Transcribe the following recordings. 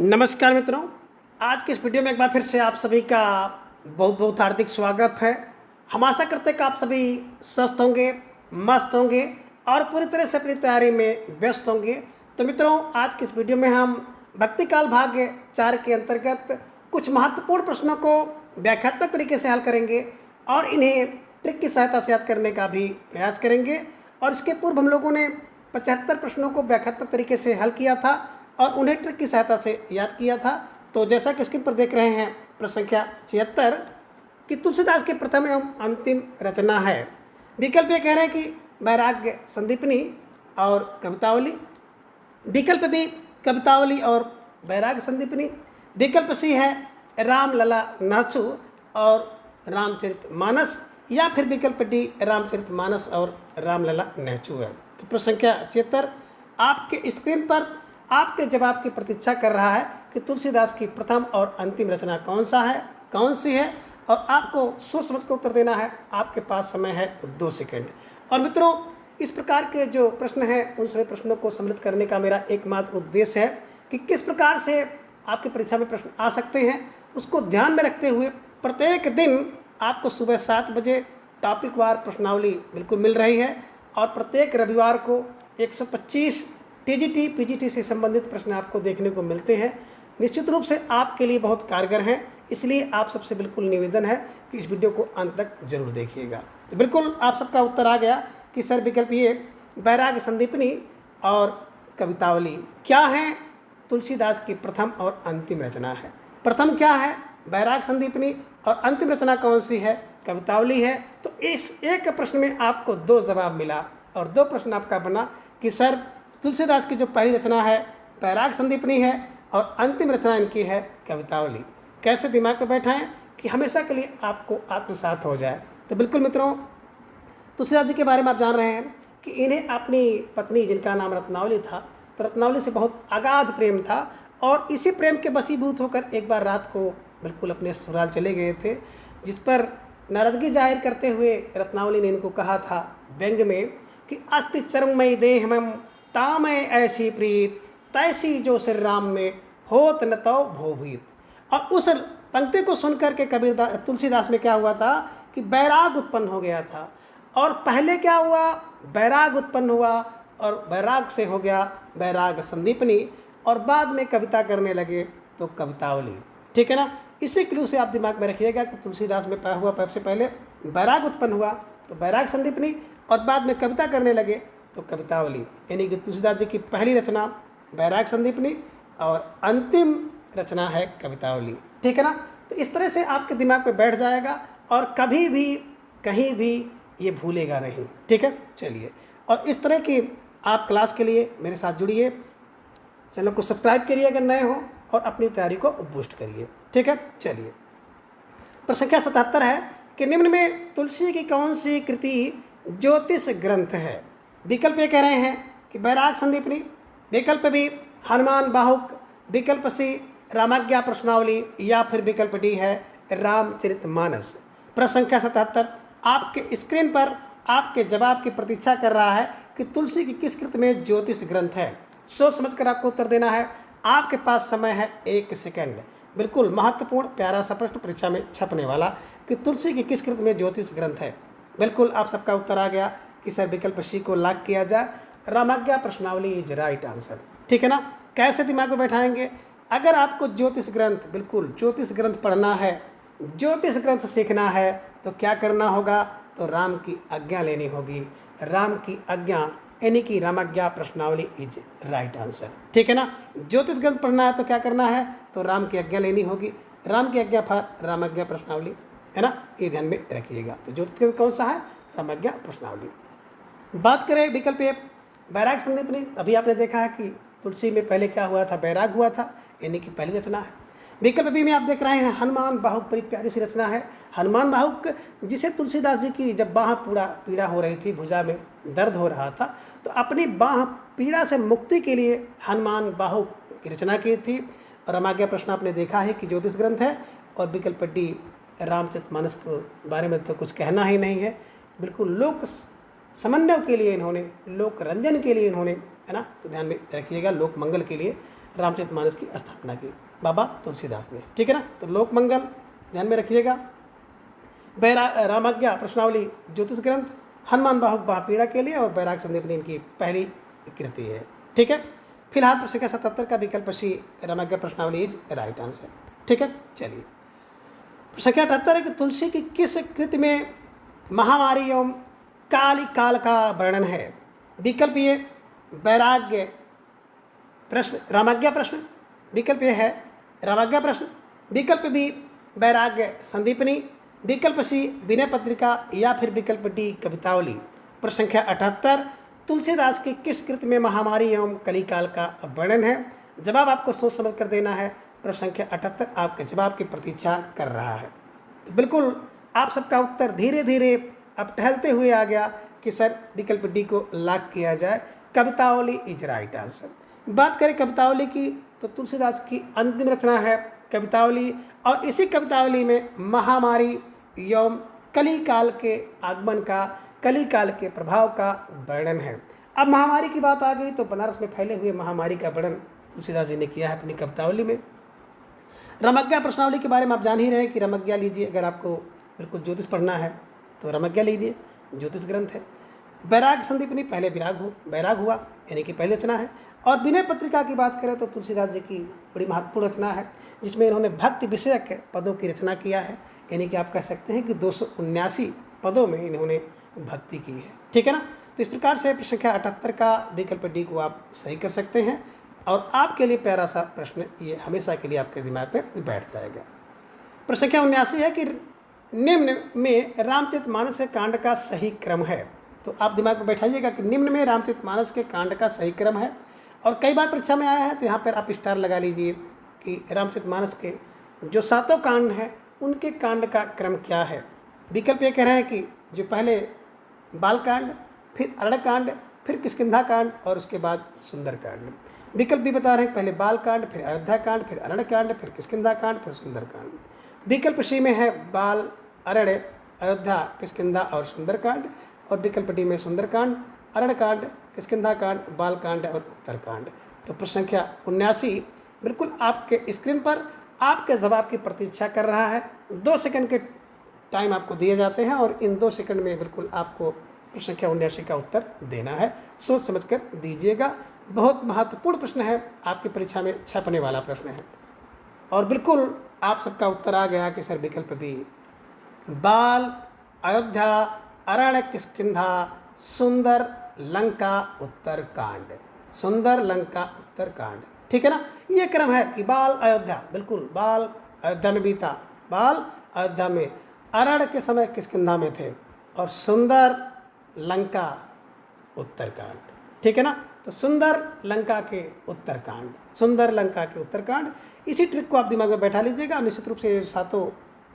नमस्कार मित्रों, आज के इस वीडियो में एक बार फिर से आप सभी का बहुत बहुत हार्दिक स्वागत है। हम आशा करते हैं कि आप सभी स्वस्थ होंगे, मस्त होंगे और पूरी तरह से अपनी तैयारी में व्यस्त होंगे। तो मित्रों, आज के इस वीडियो में हम भक्ति काल भाग 4 के अंतर्गत कुछ महत्वपूर्ण प्रश्नों को व्याख्यात्मक तरीके से हल करेंगे और इन्हें ट्रिक की सहायता से याद करने का भी प्रयास करेंगे। और इसके पूर्व हम लोगों ने 75 प्रश्नों को व्याख्यात्मक तरीके से हल किया था और उन्हें ट्रिक की सहायता से याद किया था। तो जैसा कि स्क्रीन पर देख रहे हैं, प्रश्न संख्या 76 कि तुलसीदास की प्रथम एवं अंतिम रचना है। विकल्प ये कह रहे हैं कि वैराग्य संदीपनी और कवितावली। विकल्प बी कवितावली और वैराग्य संदीपनी। विकल्प सी है रामलला नाचू और रामचरितमानस, या फिर विकल्प डी रामचरितमानस और रामलला नाचू है। तो प्रश्न संख्या 76 आपके स्क्रीन पर आपके जवाब की प्रतीक्षा कर रहा है कि तुलसीदास की प्रथम और अंतिम रचना कौन सी है, और आपको सोच समझ कर उत्तर देना है। आपके पास समय है 2 सेकंड। और मित्रों, इस प्रकार के जो प्रश्न हैं उन सभी प्रश्नों को सम्मिलित करने का मेरा एकमात्र उद्देश्य है कि किस प्रकार से आपकी परीक्षा में प्रश्न आ सकते हैं, उसको ध्यान में रखते हुए प्रत्येक दिन आपको सुबह 7 बजे टॉपिक वार प्रश्नावली बिल्कुल मिल रही है और प्रत्येक रविवार को 125 टीजीटी पीजीटी से संबंधित प्रश्न आपको देखने को मिलते हैं। निश्चित रूप से आपके लिए बहुत कारगर हैं, इसलिए आप सबसे बिल्कुल निवेदन है कि इस वीडियो को अंत तक जरूर देखिएगा। तो बिल्कुल आप सबका उत्तर आ गया कि सर विकल्प ये वैराग्य संदीपनी और कवितावली क्या है, तुलसीदास की प्रथम और अंतिम रचना है। प्रथम क्या है, वैराग्य संदीपनी, और अंतिम रचना कौन सी है, कवितावली है। तो इस एक प्रश्न में आपको 2 जवाब मिला और 2 प्रश्न आपका बना कि सर तुलसीदास की जो पहली रचना है वैराग्य संदीपनी है और अंतिम रचना इनकी है कवितावली। कैसे दिमाग में बैठाएं कि हमेशा के लिए आपको आत्मसात हो जाए। तो बिल्कुल मित्रों, तुलसीदास जी के बारे में आप जान रहे हैं कि इन्हें अपनी पत्नी जिनका नाम रत्नावली था, तो रत्नावली से बहुत अगाध प्रेम था और इसी प्रेम के वशीभूत होकर एक बार रात को बिल्कुल अपने ससुराल चले गए थे, जिस पर नाराजगी जाहिर करते हुए रत्नावली ने इनको कहा था व्यंग में कि अस्ति चर्ममयी देहमम तामय ऐसी प्रीत तैसी जो श्री राम में होत न तो भोभीत। और उस पंक्ति को सुनकर के तुलसीदास में क्या हुआ था कि वैराग उत्पन्न हो गया था। और पहले क्या हुआ, वैराग उत्पन्न हुआ और वैराग से हो गया वैराग संदीपनी, और बाद में कविता करने लगे तो कवितावली। ठीक है ना। इसी क्लू से आप दिमाग में रखिएगा कि तुलसीदास में हुआ सबसे पहले वैराग उत्पन्न हुआ तो वैराग संदीपनी, और बाद में कविता करने लगे तो कवितावली। यानी कि तुलसीदास जी की पहली रचना वैराग संदीपनी और अंतिम रचना है कवितावली। ठीक है ना। तो इस तरह से आपके दिमाग में बैठ जाएगा और कभी भी कहीं भी ये भूलेगा नहीं। ठीक है। चलिए, और इस तरह की आप क्लास के लिए मेरे साथ जुड़िए, चैनल को सब्सक्राइब करिए अगर नए हो, और अपनी तैयारी को बूस्ट करिए। ठीक है। चलिए, प्रश्न संख्या 77 है कि निम्न में तुलसी की कौन सी कृति ज्योतिष ग्रंथ है। विकल्प ये कह रहे हैं कि वैराग संदीपनी, विकल्प बी हनुमान बाहुक, विकल्प सी रामाज्ञा प्रश्नावली, या फिर विकल्प डी है रामचरितमानस। प्रश्न संख्या 77 आपके स्क्रीन पर आपके जवाब की प्रतीक्षा कर रहा है कि तुलसी की किस कृत में ज्योतिष ग्रंथ है। सोच समझकर आपको उत्तर देना है। आपके पास समय है 1 सेकंड। बिल्कुल महत्वपूर्ण प्यारा सा प्रश्न परीक्षा में छपने वाला कि तुलसी की किस कृत में ज्योतिष ग्रंथ है। बिल्कुल आप सबका उत्तर आ गया कि सर विकल्प सी को लॉक किया जाए, रामाज्ञा प्रश्नावली इज राइट आंसर। ठीक है ना। कैसे दिमाग में बैठाएंगे, अगर आपको ज्योतिष ग्रंथ, बिल्कुल ज्योतिष ग्रंथ पढ़ना है, ज्योतिष ग्रंथ सीखना है, तो क्या करना होगा, तो राम की आज्ञा लेनी होगी। राम की आज्ञा यानी कि रामाज्ञा प्रश्नावली इज राइट आंसर। ठीक है ना। ज्योतिष ग्रंथ पढ़ना है तो क्या करना है, तो राम की आज्ञा लेनी होगी। राम की आज्ञा फॉर रामाज्ञा प्रश्नावली, है ना, ये ध्यान में रखिएगा। तो ज्योतिष ग्रंथ कौन सा है, रामाज्ञा प्रश्नावली। बात करें विकल्प ए वैराग संदीपनी, अभी आपने देखा है कि तुलसी में पहले क्या हुआ था, वैराग हुआ था, यानी कि पहली रचना है। विकल्प बी में आप देख रहे हैं हनुमान बाहुक, बड़ी प्यारी सी रचना है हनुमान बाहुक, जिसे तुलसीदास जी की जब बाह पीड़ा हो रही थी, भुजा में दर्द हो रहा था, तो अपनी बाह पीड़ा से मुक्ति के लिए हनुमान बाहुक की रचना की थी। और रामाज्ञा प्रश्न आपने देखा है कि ज्योतिष ग्रंथ है। और विकल्प डी रामचरितमानस के बारे में तो कुछ कहना ही नहीं है। बिल्कुल लोक समन्वय के लिए इन्होंने, लोक रंजन के लिए इन्होंने, है ना, तो ध्यान में रखिएगा, लोक मंगल के लिए रामचरितमानस की स्थापना की? बाबा तुलसीदास ने। ठीक है ना। तो लोक मंगल ध्यान में रखिएगा, रामाज्ञा प्रश्नावली ज्योतिष ग्रंथ, हनुमान बाहुक महापीड़ा के लिए और बैराग संदीपनी इनकी पहली कृति है। ठीक है। फिलहाल प्रश्न संख्या 77 का विकल्प सी रामाज्ञा प्रश्नावली इज राइट आंसर। ठीक है। चलिए प्रश्न संख्या 78 है कि तुलसी की किस कृति में महामारी एवं काली काल का वर्णन है? विकल्प ए वैराग्य प्रश्न रामाज्ञा प्रश्न, विकल्प ए है रामाज्ञा प्रश्न, विकल्प बी वैराग्य संदीपनी, विकल्प सी विनय पत्रिका या फिर विकल्प डी कवितावली। प्रश्न संख्या 78 तुलसीदास की किस कृति में महामारी एवं कलिकाल का वर्णन है? जवाब आपको सोच समझ कर देना है। प्रश्न संख्या 78 आपके जवाब की प्रतीक्षा कर रहा है। तो बिल्कुल आप सबका उत्तर धीरे धीरे अब टहलते हुए आ गया कि सर विकल्प डी को लॉक किया जाए, कवितावली इज राइट आंसर। बात करें कवितावली की तो तुलसीदास की अंतिम रचना है कवितावली, और इसी कवितावली में महामारी एवं कलिकाल के आगमन का, कलिकाल के प्रभाव का वर्णन है। अब महामारी की बात आ गई तो बनारस में फैले हुए महामारी का वर्णन तुलसीदास जी ने किया है अपनी कवितावली में। रामाज्ञा प्रश्नावली के बारे में आप जान ही रहे हैं कि रामाज्ञा लीजिए, अगर आपको बिल्कुल ज्योतिष पढ़ना है तो रामाज्ञा लीजिए, ज्योतिष ग्रंथ है। बैराग संदीपनी पहले बैराग हुआ यानी कि पहली रचना है। और विनय पत्रिका की बात करें तो तुलसीदास जी की बड़ी महत्वपूर्ण रचना है जिसमें इन्होंने भक्ति विषयक पदों की रचना किया है, यानी कि आप कह सकते हैं कि 279 पदों में इन्होंने भक्ति की है। ठीक है ना। तो इस प्रकार से प्रश्न संख्या 78 का विकल्प डी को आप सही कर सकते हैं और आपके लिए प्यारा सा प्रश्न ये हमेशा के लिए आपके दिमाग पे बैठ जाएगा। प्रश्न संख्या 79 है कि निम्न में रामचरितमानस के कांड का सही क्रम है। तो आप दिमाग में बैठाइएगा कि निम्न में रामचरितमानस के कांड का सही क्रम है, और कई बार परीक्षा में आया है तो यहाँ पर आप स्टार लगा लीजिए कि रामचरितमानस के जो 7 कांड हैं उनके कांड का क्रम क्या है। विकल्प ये कह रहे हैं कि जो पहले बालकांड, फिर अरण्यकांड, फिर किष्किंधा कांड और उसके बाद सुंदरकांड। विकल्प भी बता रहे हैं पहले बालकांड, फिर अयोध्याकांड, फिर अरण्यकांड, फिर किष्किंधा कांड, फिर सुंदरकांड। विकल्प सी में है बाल, अरण्य, अयोध्या, किष्किंधा और सुंदरकांड, और विकल्प डी में सुंदरकांड, अरण्यकांड, किष्किंधा कांड, बालकांड और उत्तरकांड। तो प्रश्न संख्या 79 बिल्कुल आपके स्क्रीन पर आपके जवाब की प्रतीक्षा कर रहा है। 2 सेकंड के टाइम आपको दिए जाते हैं और इन 2 सेकंड में बिल्कुल आपको प्रश्न संख्या 79 का उत्तर देना है। सोच समझकर दीजिएगा, बहुत महत्वपूर्ण प्रश्न है, आपकी परीक्षा में छपने वाला प्रश्न है। और बिल्कुल आप सबका उत्तर आ गया कि सर विकल्प बी बाल, अयोध्या, अरण्य, किष्किंधा, सुंदर लंका उत्तरकांड, सुंदर लंका उत्तरकांड। ठीक है ना। ये क्रम है कि बाल अयोध्या, बिल्कुल बाल अयोध्या में बीता, बाल अयोध्या में, अरण्य के समय किष्किंधा में थे, और सुंदर लंका उत्तरकांड। ठीक है ना। तो सुंदर लंका के उत्तरकांड, सुंदर लंका के उत्तरकांड, इसी ट्रिक को आप दिमाग में बैठा लीजिएगा। निश्चित रूप से ये 7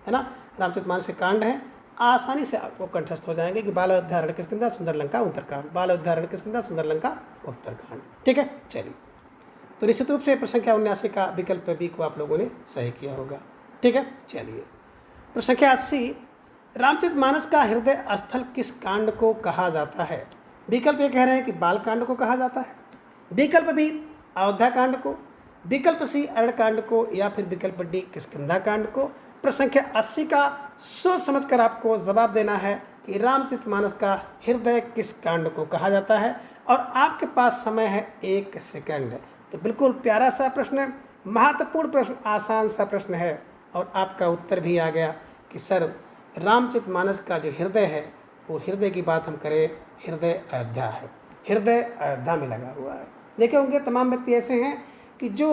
है ना रामचरितमानस के कांड हैं, आसानी से आपको कंठस्थ हो जाएंगे कि बाल अयोध्या, अरण्य, किष्किंधा, सुंदर लंका उत्तरकांड, बाल अयोध्या, अरण्य, किष्किंधा, सुंदर लंका उत्तरकांड। ठीक है। चलिए तो निश्चित रूप से प्रश्न संख्या 79 का विकल्प बी को आप लोगों ने सही किया होगा। ठीक है। चलिए प्रश्न संख्या 80 रामचरितमानस का हृदय स्थल किस कांड को कहा जाता है? विकल्प ये कह रहे हैं कि बाल कांड को कहा जाता है, विकल्प बी अयोध्या कांड को, विकल्प सी अरण्य कांड को, या फिर विकल्प डी किष्किंधा कांड को। प्रश्न संख्या 80 का सोच समझकर आपको जवाब देना है कि रामचरितमानस का हृदय किस कांड को कहा जाता है, और आपके पास समय है 1 सेकंड। तो बिल्कुल प्यारा सा प्रश्न, महत्वपूर्ण प्रश्न, आसान सा प्रश्न है, और आपका उत्तर भी आ गया कि सर रामचरितमानस का जो हृदय है वो हृदय की बात हम करें, हृदय अयोध्या है, हृदय अयोध्या में लगा हुआ है। देखे होंगे तमाम व्यक्ति ऐसे हैं कि जो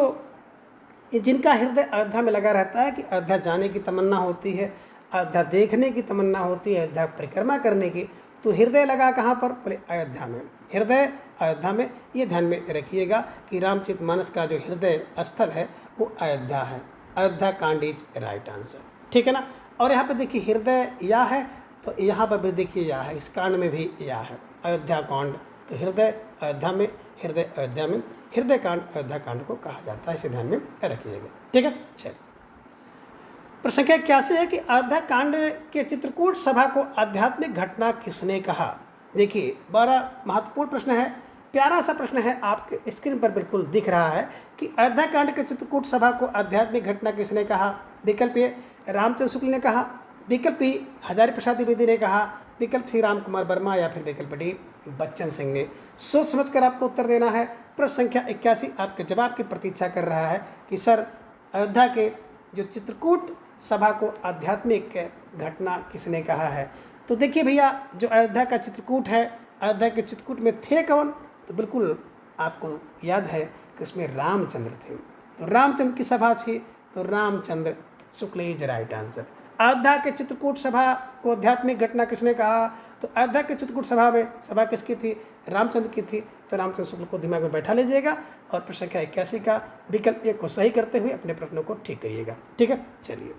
जिनका हृदय अयोध्या में लगा रहता है, कि अयोध्या जाने की तमन्ना होती है, अयोध्या देखने की तमन्ना होती है, अयोध्या परिक्रमा करने की, तो हृदय लगा कहाँ पर? बोले अयोध्या में, हृदय अयोध्या में। ये ध्यान में रखिएगा कि रामचरितमानस का जो हृदय स्थल है वो अयोध्या है, अयोध्या कांड इज राइट आंसर। ठीक है ना। और यहाँ पे देखिए हृदय या है, तो यहाँ पर भी देखिए या है, इस कांड में भी या है, अयोध्या कांड। तो हृदय अयोध्या में, हृदय अयोध्या में, हृदय कांड अयोध्या कांड को कहा जाता है, इसे ध्यान में रखिएगा। ठीक है। चलिए प्रश्न संख्या 81 है कि अयोध्या कांड के चित्रकूट सभा को आध्यात्मिक घटना किसने कहा? देखिए बड़ा महत्वपूर्ण प्रश्न है। प्यारा सा प्रश्न है, आपके स्क्रीन पर बिल्कुल दिख रहा है कि अयोध्या कांड के चित्रकूट सभा को आध्यात्मिक घटना किसने कहा? विकल्प ए रामचंद्र शुक्ल ने कहा, विकल्प बी हजारी प्रसाद द्विवेदी ने कहा, विकल्प सी राम कुमार वर्मा या फिर विकल्प डी बच्चन सिंह ने। सोच समझकर आपको उत्तर देना है। प्रश्न संख्या 81 आपके जवाब की प्रतीक्षा कर रहा है कि सर अयोध्या के जो चित्रकूट सभा को आध्यात्मिक घटना किसने कहा है। तो देखिए भैया, जो अयोध्या का चित्रकूट है, अयोध्या के चित्रकूट में थे कौन? तो बिल्कुल आपको याद है कि उसमें रामचंद्र थे। तो रामचंद्र की सभा थी, तो Ramchandra Shukla is right answer. Ayodhya के चित्रकूट सभा को आध्यात्मिक घटना किसने कहा? तो अयोध्या के चित्रकूट सभा में सभा किसकी थी? रामचंद्र की थी। तो रामचंद्र शुक्ल को दिमाग में बैठा लीजिएगा और प्रश्न संख्या 81 का विकल्प एक को सही करते हुए अपने प्रश्नों को ठीक करिएगा। ठीक है, चलिए।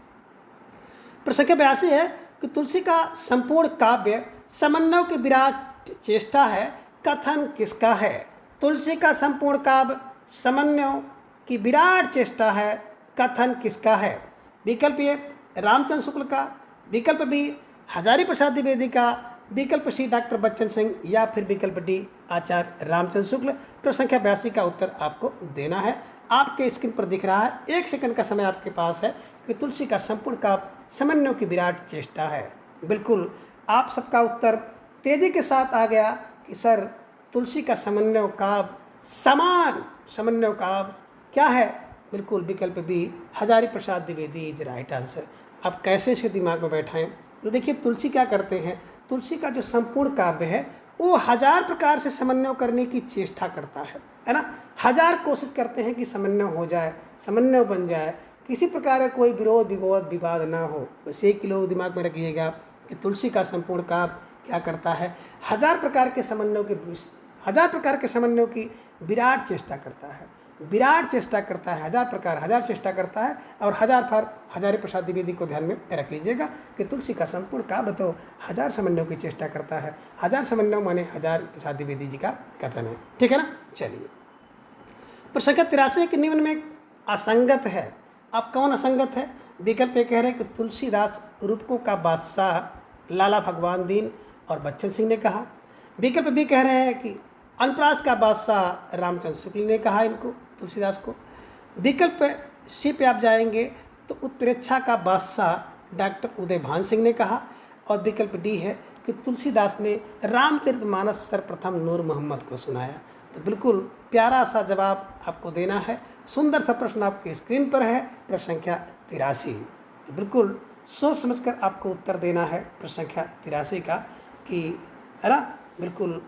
प्रश्न संख्या 82 है कि तुलसी का संपूर्ण काव्य समन्वय की विराट चेष्टा है, कथन किसका है? तुलसी का संपूर्ण काव्य समन्वय की विराट चेष्टा है, कथन किसका है? विकल्प ए रामचंद्र शुक्ल का, विकल्प बी हजारी प्रसाद द्विवेदी का, विकल्प सी डॉक्टर बच्चन सिंह या फिर विकल्प डी आचार्य रामचंद्र शुक्ल। प्रश्न संख्या 82 का उत्तर आपको देना है। आपके स्क्रीन पर दिख रहा है, 1 सेकंड का समय आपके पास है कि तुलसी का संपूर्ण काव्य समन्वय की विराट चेष्टा है। बिल्कुल आप सबका उत्तर तेजी के साथ आ गया कि सर तुलसी का समन्वय काव्य समान समन्वय काव्य क्या है? बिल्कुल विकल्प B Hazari Prasad Dwivedi is right answer. अब कैसे इसे दिमाग में बैठाएं? तो देखिए, तुलसी क्या करते हैं, तुलसी का जो संपूर्ण काव्य है वो 1000 प्रकार से समन्वय करने की चेष्टा करता है ना। 1000 कोशिश करते हैं कि समन्वय हो जाए, समन्वय बन जाए, किसी प्रकार का कोई विरोध विवाद ना हो। बस 1 किलो दिमाग में रखिएगा कि तुलसी का संपूर्ण काव्य क्या करता है? 1000 प्रकार के समन्वय की विराट चेष्टा करता है, विराट चेष्टा करता है, 1000 चेष्टा करता है। और 1000 हजारी प्रसाद द्विवेदी को ध्यान में रख लीजिएगा कि तुलसी का संपूर्ण काव्य तो 1000 समन्वय की चेष्टा करता है। 1000 समन्वय माने हजारी प्रसाद द्विवेदी जी का कथन है। ठीक है ना, चलिए। प्रश्न संख्या 83 के निम्न में असंगत है। अब कौन असंगत है? विकल्प ए कह रहे हैं कि तुलसीदास रूपकों का बादशाह लाला भगवान दीन और बच्चन सिंह ने कहा। विकल्प बी कह रहे हैं कि अनप्रास का बादशाह रामचंद्र शुक्ल ने कहा इनको, तुलसीदास को। विकल्प सी पे आप जाएंगे तो उत्प्रेक्षा का बादशाह डॉक्टर उदयभान सिंह ने कहा। और विकल्प डी है कि तुलसीदास ने रामचरितमानस सर्वप्रथम नूर मोहम्मद को सुनाया। तो बिल्कुल प्यारा सा जवाब आपको देना है। सुंदर सा प्रश्न आपके स्क्रीन पर है, प्रश्न संख्या 83। तो बिल्कुल सोच समझकर आपको उत्तर देना है प्रश्न संख्या 83 का कि है ना। बिल्कुल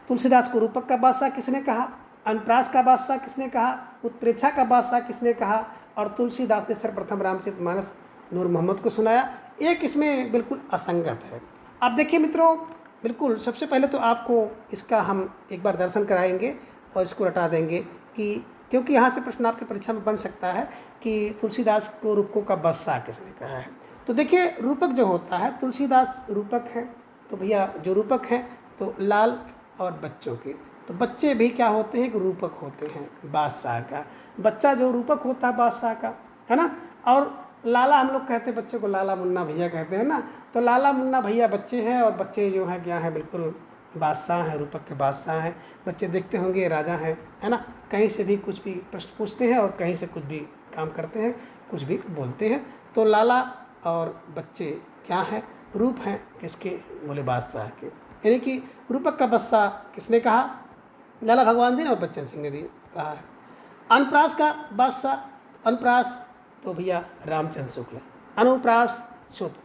तुलसीदास को रूपक का बादशाह किसने कहा, अनप्रास का बादशाह किसने कहा, उत्प्रेक्षा का बादशाह किसने कहा, और तुलसीदास ने सर्वप्रथम रामचरितमानस नूर मोहम्मद को सुनाया। एक इसमें बिल्कुल असंगत है। अब देखिए मित्रों, बिल्कुल सबसे पहले तो आपको इसका हम एक बार दर्शन कराएंगे और इसको रटा देंगे कि क्योंकि यहाँ से प्रश्न आपकी परीक्षा में बन सकता है कि तुलसीदास को रूपकों का बादशाह किसने कहा है। तो देखिए, रूपक जो होता है, तुलसीदास रूपक हैं, तो भैया जो रूपक हैं तो लाल और बच्चों के, तो बच्चे भी क्या होते हैं कि रूपक होते हैं बादशाह का। बच्चा जो रूपक होता है बादशाह का, है ना। और लाला हम लोग कहते हैं बच्चे को, लाला मुन्ना भैया कहते हैं ना। तो लाला मुन्ना भैया बच्चे हैं और बच्चे जो हैं क्या हैं, बिल्कुल बादशाह हैं, रूपक के बादशाह हैं। बच्चे देखते होंगे राजा हैं, है ना। कहीं से भी कुछ भी प्रश्न पूछते हैं और कहीं से कुछ भी काम करते हैं, कुछ भी बोलते हैं। तो लाला और बच्चे क्या हैं, रूप हैं किसके, बोले बादशाह के। यानी कि रूपक का बादशाह किसने कहा, लाला भगवान दीन और बच्चन सिंह ने कहा है। अनप्रास का बादशाह, अनप्रास तो भैया रामचंद्र शुक्ल, अनुप्रास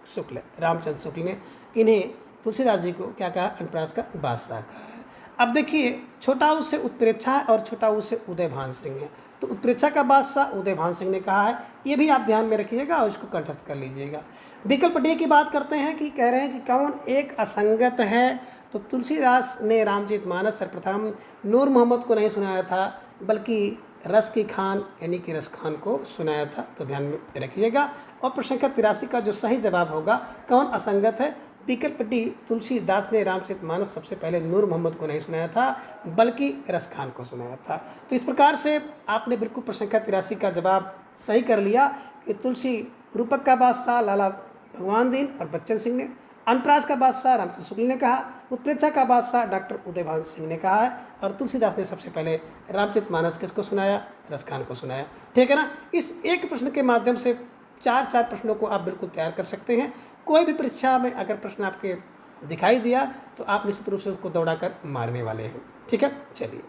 शुक्ल रामचंद्र शुक्ल ने इन्हें तुलसीदास जी को क्या कहा, अनप्रास का बादशाह कहा है। अब देखिए, छोटा ऊ से उत्प्रेक्षा है और छोटा ऊ से उदयभान सिंह है। तो उत्प्रेक्षा का बादशाह उदयभान सिंह ने कहा है, ये भी आप ध्यान में रखिएगा और इसको कंठस्थ कर लीजिएगा। विकल्प डी की बात करते हैं कि कह रहे हैं कि कौन एक असंगत है। तो तुलसीदास ने रामचरितमानस सर्वप्रथम नूर मोहम्मद को नहीं सुनाया था, बल्कि रस की खान यानी कि रस खान को सुनाया था। तो ध्यान में रखिएगा। और प्रश्न संख्या 83 का जो सही जवाब होगा, कौन असंगत है, विकल्प डी, तुलसीदास ने रामचरितमानस सबसे पहले नूर मोहम्मद को नहीं सुनाया था, बल्कि रस खान को सुनाया था। तो इस प्रकार से आपने बिल्कुल प्रश्न संख्या 83 का जवाब सही कर लिया कि तुलसी रूपक का बादशाह लाला भगवान दीन और बच्चन सिंह ने, अनप्रास का बादशाह रामचंद्र शुक्ल ने कहा, उत्प्रेक्षा का बादशाह डॉक्टर उदयभान सिंह ने कहा है, और तुलसीदास ने सबसे पहले रामचरितमानस किसको सुनाया? रसखान को सुनाया। ठीक है ना। इस एक प्रश्न के माध्यम से चार चार प्रश्नों को आप बिल्कुल तैयार कर सकते हैं। कोई भी परीक्षा में अगर प्रश्न आपके दिखाई दिया तो आप निश्चित रूप से उसको दौड़ा कर मारने वाले हैं। ठीक है, चलिए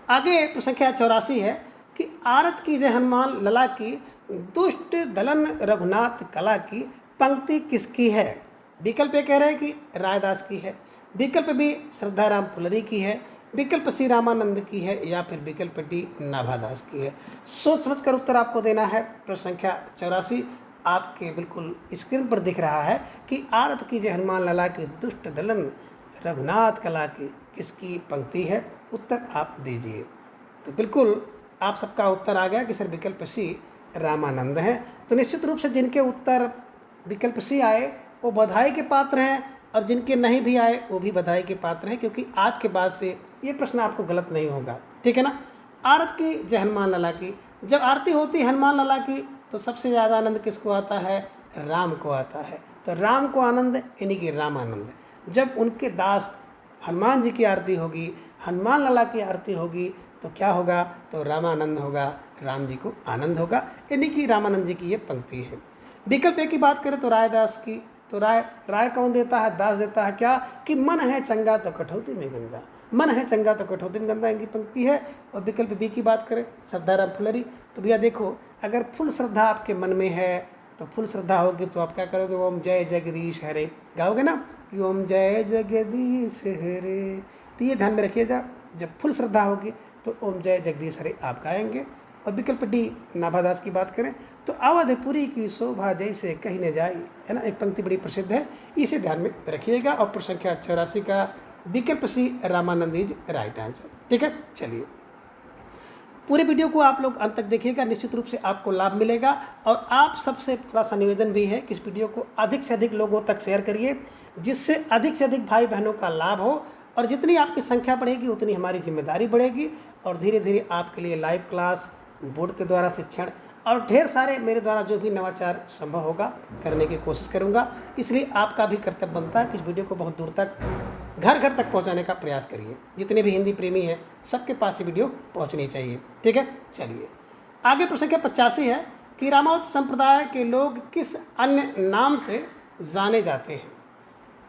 आगे। प्रश्न संख्या 84 है कि आरत की जय हनुमान लला की, दुष्ट दलन रघुनाथ कला की, पंक्ति किसकी है? विकल्प ए कह रहे हैं कि रायदास की है, विकल्प बी श्रद्धाराम फुलरी की है, विकल्प सी रामानंद की है, या फिर विकल्प डी नाभादास की है। सोच समझ कर उत्तर आपको देना है। प्रश्न संख्या 84 आपके बिल्कुल स्क्रीन पर दिख रहा है कि आरत की जय हनुमान लला की, दुष्ट दलन रघुनाथ कला की किसकी पंक्ति है? उत्तर आप दीजिए। तो बिल्कुल आप सबका उत्तर आ गया कि सर विकल्प सी रामानंद है। तो निश्चित रूप से जिनके उत्तर विकल्प सी आए वो बधाई के पात्र हैं, और जिनके नहीं भी आए वो भी बधाई के पात्र हैं, क्योंकि आज के बाद से ये प्रश्न आपको गलत नहीं होगा। ठीक है ना। आरत की जय हनुमान लला की, जब आरती होती है हनुमान लला की तो सबसे ज़्यादा आनंद किसको आता है? राम को आता है। तो राम को आनंद यानी कि रामानंद। जब उनके दास हनुमान जी की आरती होगी, हनुमान लला की आरती होगी, तो क्या होगा? तो रामानंद होगा, राम जी को आनंद होगा, यानी कि रामानंद जी की ये पंक्ति है। विकल्प ए की बात करें तो रायदास की, तो राय कौन देता है? दास देता है। क्या कि मन है चंगा तो कठौती में गंगा, मन है चंगा तो कठौती में गंगा इनकी पंक्ति है। और विकल्प बी की बात करें श्रद्धाराम फुलरी, तो भैया देखो अगर फुल श्रद्धा आपके मन में है तो फुल श्रद्धा होगी तो आप क्या करोगे? ओम जय जगदीश हरे गाओगे ना कि ओम जय जगदीश हरे। तो ये ध्यान में रखिएगा, जब फुल श्रद्धा होगी तो ओम जय जगदीश हरे आप गाएंगे। और विकल्प डी नाभादास की बात करें तो अवधपुरी की शोभा जैसे कहीं न जाई, है ना, एक पंक्ति बड़ी प्रसिद्ध है, इसे ध्यान में रखिएगा। और प्रश्न संख्या 84 का विकल्प सी रामानंद इज राइट आंसर। ठीक है, चलिए पूरे वीडियो को आप लोग अंत तक देखिएगा, निश्चित रूप से आपको लाभ मिलेगा। और आप सबसे थोड़ा सा निवेदन भी है कि इस वीडियो को अधिक से अधिक लोगों तक शेयर करिए, जिससे अधिक से अधिक भाई बहनों का लाभ हो। और जितनी आपकी संख्या बढ़ेगी उतनी हमारी जिम्मेदारी बढ़ेगी, और धीरे धीरे आपके लिए लाइव क्लास, बोर्ड के द्वारा शिक्षण और ढेर सारे मेरे द्वारा जो भी नवाचार संभव होगा करने की कोशिश करूंगा। इसलिए आपका भी कर्तव्य बनता है कि इस वीडियो को बहुत दूर तक, घर घर तक पहुंचाने का प्रयास करिए। जितने भी हिंदी प्रेमी हैं सबके पास ये वीडियो पहुंचनी चाहिए। ठीक है, चलिए आगे। प्रश्न संख्या 85 है कि रामावत संप्रदाय के लोग किस अन्य नाम से जाने जाते हैं?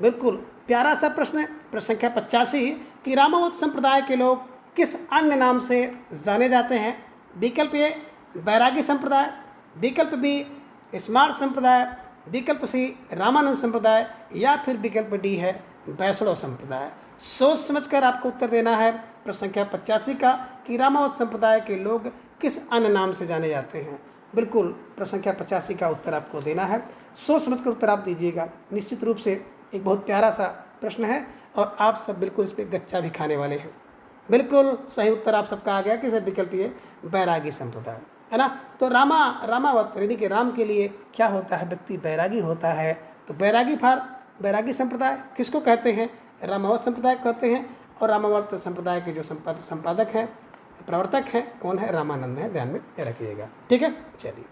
बिल्कुल प्यारा सा प्रश्न है। प्रश्न संख्या 85 कि रामावत संप्रदाय के लोग किस अन्य नाम से जाने जाते हैं? विकल्प ए बैरागी संप्रदाय, विकल्प बी स्मार्ट संप्रदाय, विकल्प सी रामानंद संप्रदाय, या फिर विकल्प डी है वैष्णव संप्रदाय। सोच समझकर आपको उत्तर देना है। प्रश्न संख्या 85 का कि रामावत संप्रदाय के लोग किस अन्य नाम से जाने जाते हैं? बिल्कुल प्रश्न संख्या 85 का उत्तर आपको देना है। सोच समझकर उत्तर आप दीजिएगा। निश्चित रूप से एक बहुत प्यारा सा प्रश्न है, और आप सब बिल्कुल इस पर गच्चा भी खाने वाले हैं। बिल्कुल सही उत्तर आप सबका आ गया कि सर विकल्प ये बैरागी संप्रदाय, है ना। तो रामावत यानी कि राम के लिए क्या होता है? व्यक्ति बैरागी होता है। तो बैरागी संप्रदाय किसको कहते हैं? रामावत संप्रदाय कहते हैं। और रामावत संप्रदाय के जो संपादक हैं, प्रवर्तक हैं, कौन है? रामानंद है। ध्यान में रखिएगा। ठीक है, चलिए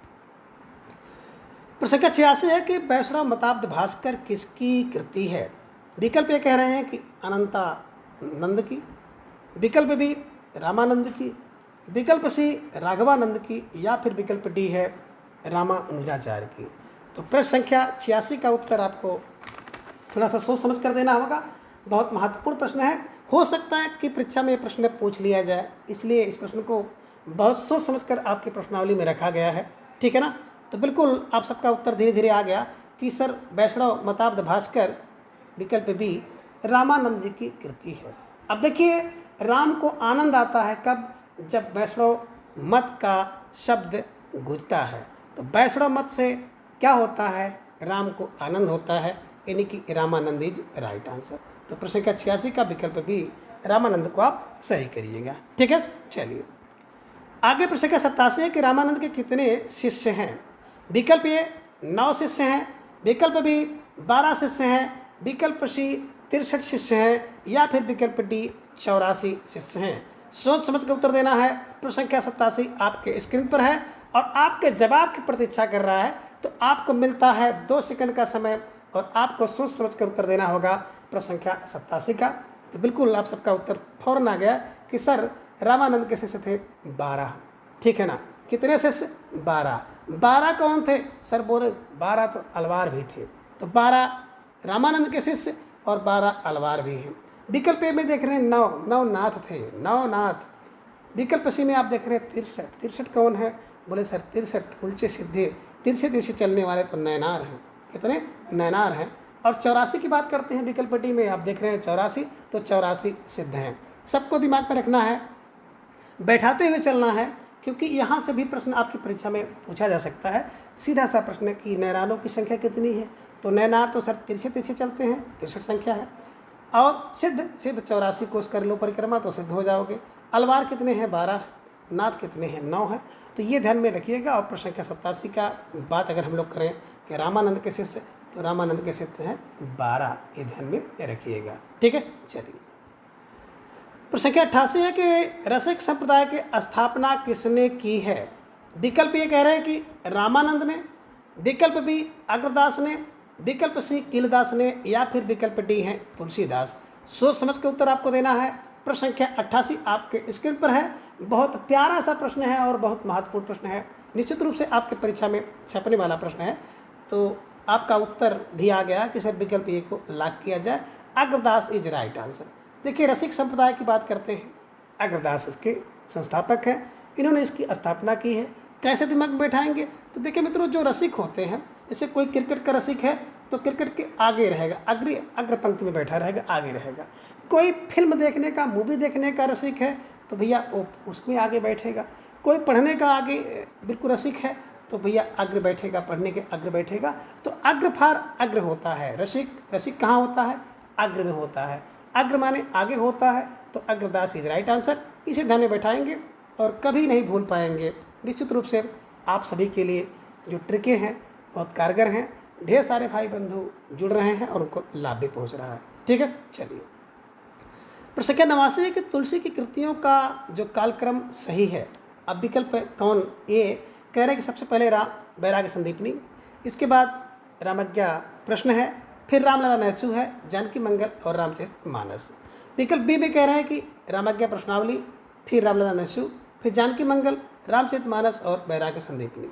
प्रश्न संख्या 86 है कि वैष्णव मताब्द भास्कर किसकी कृति है? विकल्प ये कह रहे हैं कि अनंतानंद की, विकल्प बी रामानंद की, विकल्प सी राघवानंद की, या फिर विकल्प डी है रामानुजाचार्य की। तो प्रश्न संख्या 86 का उत्तर आपको थोड़ा सा सोच समझ कर देना होगा। बहुत महत्वपूर्ण प्रश्न है। हो सकता है कि परीक्षा में ये प्रश्न पूछ लिया जाए, इसलिए इस प्रश्न को बहुत सोच समझ कर आपकी प्रश्नावली में रखा गया है। ठीक है ना। तो बिल्कुल आप सबका उत्तर धीरे धीरे आ गया कि सर वैष्णव मताब्द भास्कर विकल्प बी रामानंद जी की कृति है। अब देखिए राम को आनंद आता है कब? जब वैष्णव मत का शब्द गूंजता है। तो वैष्णव मत से क्या होता है? राम को आनंद होता है, यानी कि रामानंद इज राइट आंसर। तो प्रश्न संख्या 86 का विकल्प भी रामानंद को आप सही करिएगा। ठीक है, चलिए आगे। प्रश्न संख्या 87 है कि रामानंद के कितने शिष्य हैं? विकल्प ए 9 शिष्य हैं, विकल्प बी 12 शिष्य हैं, विकल्प सी 63 शिष्य हैं, या फिर विकल्प डी 84 शिष्य हैं। सोच समझ कर उत्तर देना है। प्रश्न संख्या 87 आपके स्क्रीन पर है और आपके जवाब की प्रतीक्षा कर रहा है। तो आपको मिलता है 2 सेकंड का समय और आपको सोच समझ कर उत्तर देना होगा प्रश्न संख्या 87 का। तो बिल्कुल आप सबका उत्तर फौरन आ गया कि सर रामानंद के शिष्य थे 12। ठीक है ना, कितने शिष्य? 12। 12 कौन थे? सर बोले 12 तो अलवार भी थे। तो 12 रामानंद के शिष्य और 12 अलवार भी हैं। विकल्प ए में देख रहे हैं 9 नवनाथ थे, 9 नाथ। विकल्प सी में आप देख रहे हैं 63। 63 कौन है? बोले सर 63 उल्टे सीधे तिरछे तिरछे चलने वाले तो नैनार हैं। कितने? नैनार हैं। और 84 की बात करते हैं विकल्प डी में, आप देख रहे हैं 84, तो 84 सिद्ध हैं। सबको दिमाग में रखना है, बैठाते हुए चलना है, क्योंकि यहाँ से भी प्रश्न आपकी परीक्षा में पूछा जा सकता है। सीधा सा प्रश्न कि नैनारों की संख्या कितनी है? तो नैनार तो सर तिरछे तिरछे चलते हैं, 63 संख्या है। और सिद्ध 84 कोस कर लो परिक्रमा तो सिद्ध हो जाओगे। अलवार कितने हैं? 12 है। नाथ कितने हैं? 9 है। तो ये ध्यान में रखिएगा। और प्रश्न संख्या 87 का बात अगर हम लोग करें कि रामानंद के शिष्य, तो रामानंद के शिष्य हैं 12, ये ध्यान में रखिएगा। ठीक है, चलिए। प्रश्न संख्या 88 है कि रसिक संप्रदाय की स्थापना किसने की है? विकल्प ये कह रहे हैं कि रामानंद ने, विकल्प बी अग्रदास ने, विकल्प सी कीलदास ने, या फिर विकल्प डी है तुलसीदास। सोच समझ के उत्तर आपको देना है। प्रश्न संख्या 88 आपके स्क्रीन पर है। बहुत प्यारा सा प्रश्न है और बहुत महत्वपूर्ण प्रश्न है, निश्चित रूप से आपके परीक्षा में छपने वाला प्रश्न है। तो आपका उत्तर भी आ गया कि सर विकल्प ए को लॉक किया जाए, अग्रदास इज राइट आंसर। देखिए, रसिक संप्रदाय की बात करते हैं, अग्रदास इसके संस्थापक हैं, इन्होंने इसकी स्थापना की है। कैसे दिमाग में बैठाएंगे? तो देखिए मित्रों, जो रसिक होते हैं, जैसे कोई क्रिकेट का रसिक है तो क्रिकेट के आगे रहेगा, अग्र पंक्ति में बैठा रहेगा, आगे रहेगा। कोई फिल्म देखने का, मूवी देखने का रसिक है तो भैया वो उसमें आगे बैठेगा। कोई पढ़ने का आगे बिल्कुल रसिक है तो भैया अग्र बैठेगा, पढ़ने के अग्र बैठेगा। तो अग्र फार अग्र होता है, रसिक कहाँ होता है? अग्र में होता है। अग्र माने आगे होता है, तो अग्रदास इज राइट आंसर। इसे ध्यान में बैठाएंगे और कभी नहीं भूल पाएंगे। निश्चित रूप से आप सभी के लिए जो ट्रिकें हैं बहुत कारगर हैं। ढेर सारे भाई बंधु जुड़ रहे हैं और उनको लाभ भी पहुंच रहा है। ठीक है, चलिए। प्रश्न संख्या 89 है कि तुलसी की कृतियों का जो कालक्रम सही है। अब विकल्प कौन? ए कह रहे हैं कि सबसे पहले बैराग्य संदीपनी, इसके बाद रामज्ञा प्रश्न है, फिर रामलला नैचु है, जानकी मंगल और रामचरितमानस। विकल्प बी में कह रहे हैं कि रामज्ञा प्रश्नावली, फिर रामलला नैचु, फिर जानकी मंगल, रामचरितमानस और बैराग्य संदीपनी।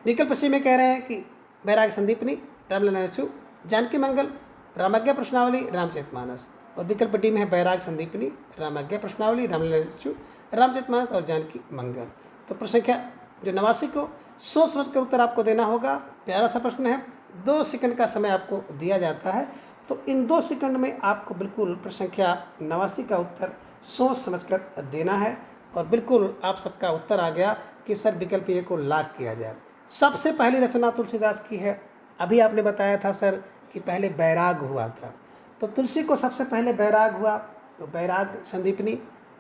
विकल्प सी में कह रहे हैं कि बैराग्य संदीपनी, रामलला नैचु, जानकी मंगल, रामज्ञा प्रश्नावली, रामचरितमानस। और विकल्प डी में है बैराग्य संदीपनी, रामज्ञा प्रश्नावली, रामलला नैचु, रामचरितमानस और जानकी मंगल। तो प्रश्न संख्या जो 89 को सोच समझ कर उत्तर आपको देना होगा। प्यारा सा प्रश्न है, 2 सेकंड का समय आपको दिया जाता है। तो इन 2 सेकंड में आपको बिल्कुल प्रश्न संख्या 89 का उत्तर सोच समझ कर देना है। और बिल्कुल आप सबका उत्तर आ गया कि सर विकल्प ए को लॉक किया जाए। सबसे पहली रचना तुलसीदास की है। अभी आपने बताया था सर कि पहले बैराग हुआ था, तो तुलसी को सबसे पहले बैराग हुआ, तो बैराग संदीपनी,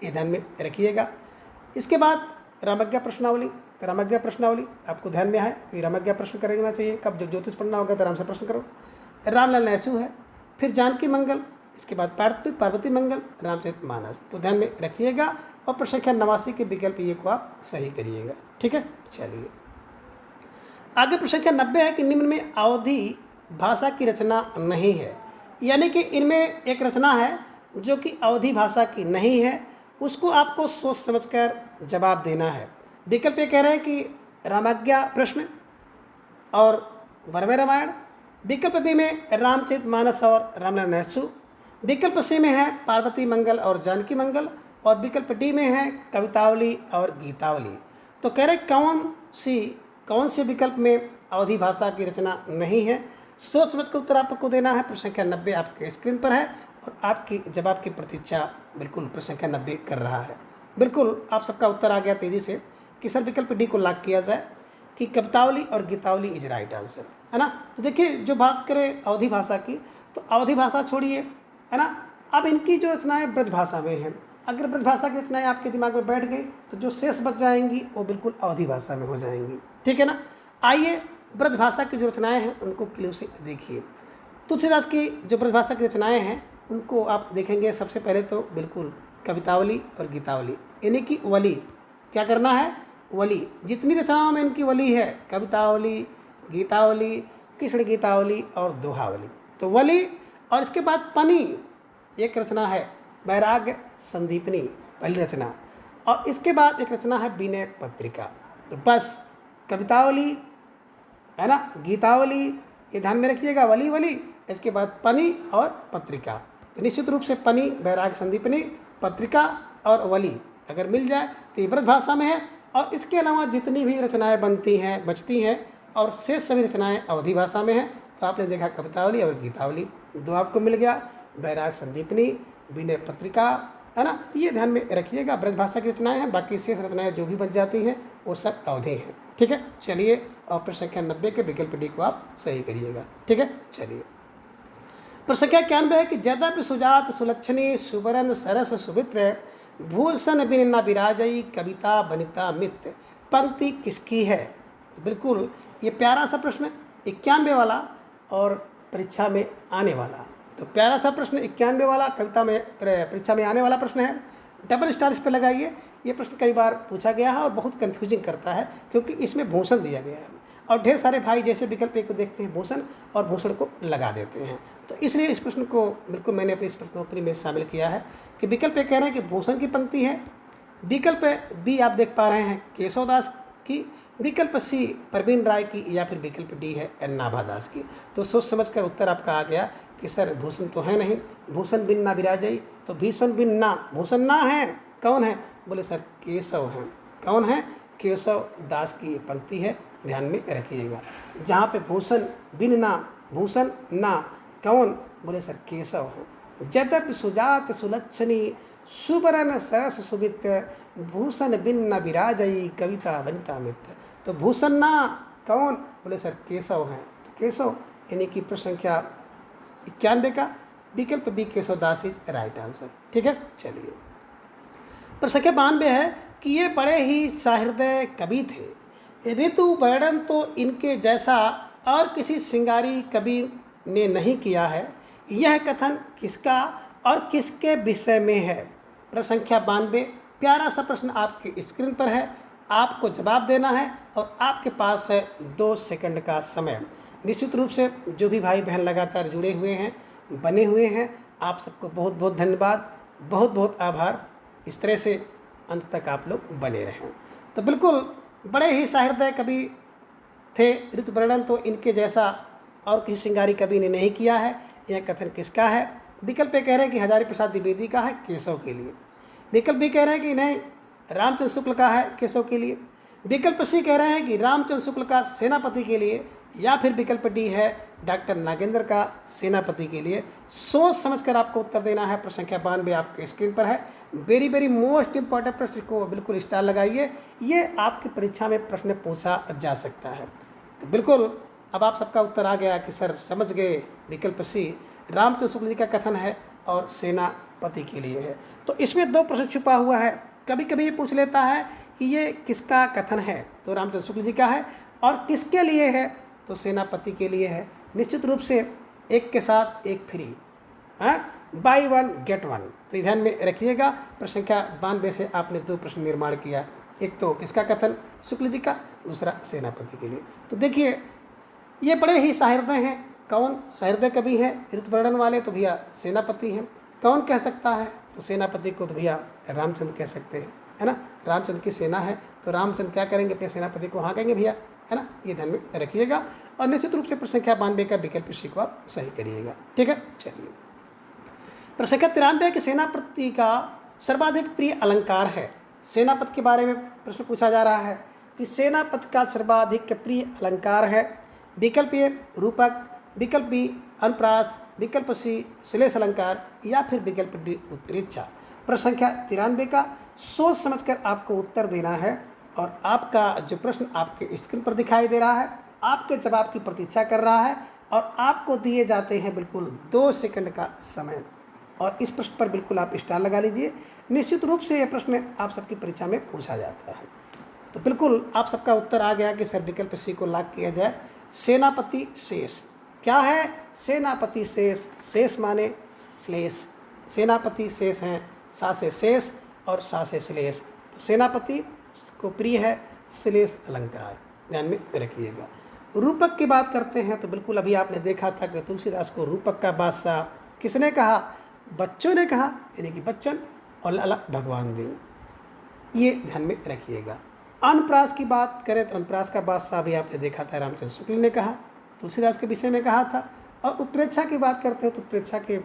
ये ध्यान में रखिएगा। इसके बाद रामज्ञा प्रश्नावली, तो रामज्ञा प्रश्नावली आपको ध्यान में है कि रामज्ञा प्रश्न करना चाहिए कब, जब ज्योतिष पढ़ना होगा तो आराम से प्रश्न करो। रामलला नैचु है, फिर जानकी मंगल, इसके बाद पार्वती मंगल, रामचरितमानस। तो ध्यान में रखिएगा और प्रश्न संख्या 89 के विकल्प ये को आप सही करिएगा। ठीक है, चलिए आगे। प्रश्न संख्या 90 है कि निम्न में अवधी भाषा की रचना नहीं है, यानी कि इनमें एक रचना है जो कि अवधी भाषा की नहीं है, उसको आपको सोच समझकर जवाब देना है। विकल्प ये कह रहे हैं कि रामज्ञा प्रश्न और वरवे रामायण, विकल्प बी में रामचरितमानस और रामलला नैचु, विकल्प सी में है पार्वती मंगल और जानकी मंगल, और विकल्प डी में है कवितावली और गीतावली। तो कह रहे कौन से विकल्प में अवधी भाषा की रचना नहीं है? सोच समझ कर उत्तर आपको देना है। प्रश्न संख्या 90 आपके स्क्रीन पर है और आपकी जवाब की प्रतीक्षा बिल्कुल प्रश्न संख्या 90 कर रहा है। बिल्कुल आप सबका उत्तर आ गया तेज़ी से कि सर विकल्प डी को लॉक किया जाए कि कवितावली और गीतावली इज राइट आंसर, है ना। तो देखिए, जो बात करें अवधी भाषा की, तो अवधी भाषा छोड़िए, है ना। अब इनकी जो रचनाएँ ब्रज भाषा में हैं, अगर ब्रज भाषा की रचनाएँ आपके दिमाग में बैठ गई तो जो शेष बच जाएंगी वो बिल्कुल अवधी भाषा में हो जाएंगी। ठीक है ना। आइए ब्रज भाषा की जो रचनाएँ हैं उनको क्लियर से देखिए। तुलसीदास की जो ब्रज भाषा की रचनाएँ हैं उनको आप देखेंगे। सबसे पहले तो बिल्कुल कवितावली और गीतावली, यानी कि वली। क्या करना है? वली। जितनी रचनाओं में इनकी वली है, कवितावली, गीतावली, कृष्ण गीतावली और दोहावली, तो वली, और इसके बाद पनी एक रचना है, वैराग्य संदीपनी पहली रचना, और इसके बाद एक रचना है विनय पत्रिका। तो बस कवितावली है ना, गीतावली, ये ध्यान में रखिएगा, वली वली, इसके बाद पनी और पत्रिका। तो निश्चित रूप से पनी, वैराग्य संदीपनी, पत्रिका और वली अगर मिल जाए तो ये ब्रज भाषा में है। और इसके अलावा जितनी भी रचनाएं बनती हैं, बचती हैं, और शेष सभी रचनाएं अवधी भाषा में हैं। तो आपने देखा कवितावली और गीतावली, दो आपको मिल गया, वैराग्य संदीपनी, विनय पत्रिका, है ना, ये ध्यान में रखिएगा, ब्रज भाषा की रचनाएं हैं। बाकी शेष रचनाएं जो भी बच जाती हैं वो सब अवधि हैं। ठीक है, चलिए, और प्रश्न संख्या 90 के विकल्प डी को आप सही करिएगा। ठीक है, चलिए। प्रश्न संख्या 91 है कि यद्यपि सुजात सुलक्षणी सुवर्ण सरस सुमित्र भूषण बिन न विराजई कविता बनिता मित्र, पंक्ति किसकी है? तो बिल्कुल ये प्यारा सा प्रश्न 91 वाला और परीक्षा में आने वाला। तो प्यारा सा प्रश्न 91 वाला कविता में परीक्षा में आने वाला प्रश्न है, डबल स्टार इस पर लगाइए। ये प्रश्न कई बार पूछा गया है और बहुत कन्फ्यूजिंग करता है क्योंकि इसमें भूषण दिया गया है और ढेर सारे भाई जैसे विकल्प एक को देखते हैं भूषण और भूषण को लगा देते हैं। तो इसलिए इस प्रश्न को बिल्कुल मैंने अपनी इस प्रश्नोत्तरी में शामिल किया है कि विकल्प ए कह रहे हैं कि भूषण की पंक्ति है, विकल्प बी आप देख पा रहे हैं केशवदास की, विकल्प सी परवीन राय की, या फिर विकल्प डी है नाभादास की। तो सोच समझकर उत्तर आपका आ गया कि सर भूषण तो है नहीं, भूषण बिन ना विराजई, तो भीषण बिन ना, भूषण ना है, कौन है? बोले सर केशव हैं। कौन है? केशव दास की ये पंक्ति है, ध्यान में रखिएगा। जहाँ पे भूषण बिन ना, भूषण ना, कौन? बोले सर केशव हैं। यद्यपि सुजात सुलक्षणी सुवर्ण सरस सुमित्र भूषण बिन न विराजई कविता वनिता मित्र, तो भूषण ना कौन? बोले सर केशव हैं। तो केशव यानी कि प्रश्न संख्या 91 का विकल्प B Keshavdas is right answer. ठीक है, चलिए। प्रश्न संख्या 92 है कि ये बड़े ही सहृदय कवि थे, ऋतु वर्णन तो इनके जैसा और किसी श्रृंगारी कवि ने नहीं किया है, यह कथन किसका और किसके विषय में है? प्रश्न संख्या 92 प्यारा सा प्रश्न आपकी स्क्रीन पर है, आपको जवाब देना है और आपके पास है 2 सेकंड का समय। निश्चित रूप से जो भी भाई बहन लगातार जुड़े हुए हैं, बने हुए हैं, आप सबको बहुत बहुत धन्यवाद, बहुत बहुत आभार। इस तरह से अंत तक आप लोग बने रहें। तो बिल्कुल बड़े ही सहृदय कवि थे, ऋतु वर्णन तो इनके जैसा और किसी श्रृंगारी कवि ने नहीं किया है, यह कथन किसका है? विकल्प पे कह रहे हैं कि हजारी प्रसाद द्विवेदी का है, केशव के लिए। विकल्प भी कह रहे हैं कि नहीं, रामचंद्र शुक्ल का है, केशव के लिए। विकल्प सी कह रहे हैं कि रामचंद्र शुक्ल का सेनापति के लिए, या फिर विकल्प डी है डॉक्टर नागेंद्र का सेनापति के लिए। सोच समझकर आपको उत्तर देना है। प्रश्न संख्या 92 आपके स्क्रीन पर है। वेरी वेरी मोस्ट इंपॉर्टेंट प्रश्न को बिल्कुल स्टार लगाइए, ये आपकी परीक्षा में प्रश्न पूछा जा सकता है। तो बिल्कुल अब आप सबका उत्तर आ गया कि सर समझ गए, विकल्प सी रामचंद्र शुक्ल जी का कथन है और सेनापति के लिए है। तो इसमें 2 प्रश्न छुपा हुआ है। कभी कभी ये पूछ लेता है कि ये किसका कथन है, तो रामचंद्र शुक्ल जी का है, और किसके लिए है, तो सेनापति के लिए है। निश्चित रूप से एक के साथ एक फ्री, बाई 1 गेट 1। तो ध्यान में रखिएगा। प्रश्न संख्या 92 से आपने 2 प्रश्न निर्माण किया, एक तो किसका कथन, शुक्ल जी का, दूसरा सेनापति के लिए। तो देखिए ये बड़े ही सहृदय हैं। कौन सहृदय कवि है? ऋतु वर्णन वाले तो भैया सेनापति हैं। कौन कह सकता है? तो सेनापति को तो भैया रामचंद्र कह सकते हैं, है ना। रामचंद्र की सेना है तो रामचंद्र क्या करेंगे, अपने सेनापति को हाँकेंगे भैया, है ना। ये ध्यान में रखिएगा और निश्चित रूप से प्रश्न संख्या 92 का विकल्प सी को आप सही करिएगा। ठीक है, चलिए। प्रश्न संख्या 93 कि सेनापति का सर्वाधिक प्रिय अलंकार है। सेनापति के बारे में प्रश्न पूछा जा रहा है कि सेनापति का सर्वाधिक प्रिय अलंकार है। विकल्प ए रूपक, विकल्प बी अनुप्रास, विकल्प सी श्लेष अलंकार, या फिर विकल्प डी उत्प्रेक्षा। प्रश्न संख्या 93 का सोच समझकर आपको उत्तर देना है और आपका जो प्रश्न आपके स्क्रीन पर दिखाई दे रहा है, आपके जवाब की प्रतीक्षा कर रहा है और आपको दिए जाते हैं बिल्कुल 2 सेकंड का समय। और इस प्रश्न पर बिल्कुल आप स्टार लगा लीजिए। निश्चित रूप से यह प्रश्न आप सबकी परीक्षा में पूछा जाता है। तो बिल्कुल आप सबका उत्तर आ गया कि सर विकल्प सी को लॉक किया जाए। सेनापति शेष क्या है? सेनापति शेष, शेष माने श्लेष, सेनापति शेष हैं, सा से शेष और सा से श्लेष। तो सेनापति को प्रिय है श्लेष अलंकार, ध्यान में रखिएगा। रूपक की बात करते हैं तो बिल्कुल अभी आपने देखा था कि तुलसीदास को रूपक का बादशाह किसने कहा? बच्चों ने कहा, यानी कि बच्चन और लाला भगवान देव। ये ध्यान में रखिएगा। अनुप्रास की बात करें तो अनुप्रास का बादशाह भी आपने देखा था रामचंद्र शुक्ल ने कहा, तुलसीदास के विषय में कहा था। और उत्प्रेक्षा की बात करते हैं तो उत्प्रेक्षा के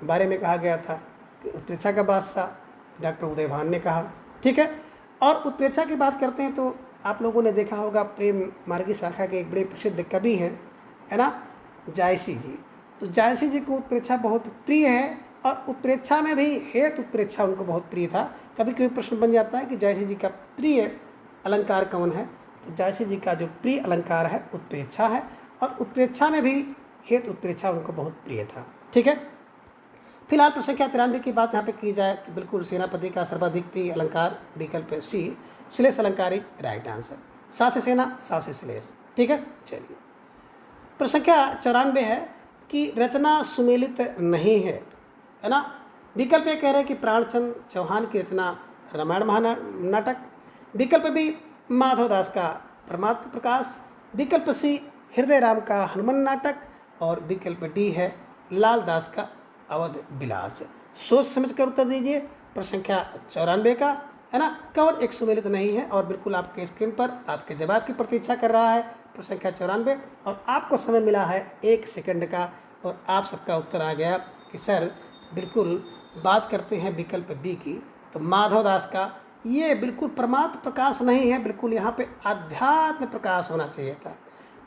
बारे में कहा गया था कि उत्प्रेक्षा का बादशाह डॉक्टर उदयभान ने कहा। ठीक है। और उत्प्रेक्षा की बात करते हैं तो आप लोगों ने देखा होगा, प्रेम मार्गी शाखा के एक बड़े प्रसिद्ध कवि हैं, है ना, जायसी जी। तो जायसी जी को उत्प्रेक्षा बहुत प्रिय है और उत्प्रेक्षा में भी हेत उत्प्रेक्षा उनको बहुत प्रिय था। कभी कभी प्रश्न बन जाता है कि जायसी जी का प्रिय अलंकार कौन है? तो जायसी जी का जो प्रिय अलंकार है उत्प्रेक्षा है और उत्प्रेक्षा में भी हेत उत्प्रेक्षा उनको बहुत प्रिय था। ठीक है। फिलहाल प्रश्न संख्या 93 की बात यहाँ पे की जाए तो बिल्कुल सेनापति का सर्वाधिक प्रिय अलंकार विकल्प सी श्लेष अलंकार राइट आंसर। सा से सेना, सा से श्लेष। ठीक है। चलिए प्रश्न संख्या 94 है कि रचना सुमेलित नहीं है ना। विकल्प ए कह रहे हैं कि प्राणचंद चौहान की रचना रामायण महानाटक, विकल्प बी माधवदास का परमात्म प्रकाश, विकल्प सी हृदय राम का हनुमान नाटक और विकल्प डी है लाल दास का अवध विलास। सोच समझ कर उत्तर दीजिए। प्रश्न संख्या 94 का, है ना, कवर एक सुमेलित नहीं है और बिल्कुल आपके स्क्रीन पर आपके जवाब की प्रतीक्षा कर रहा है प्रश्न संख्या 94 और आपको समय मिला है 1 सेकंड का और आप सबका उत्तर आ गया कि सर बिल्कुल बात करते हैं विकल्प बी की तो माधवदास का ये बिल्कुल परमात्म प्रकाश नहीं है, बिल्कुल यहाँ पे आध्यात्म प्रकाश होना चाहिए था।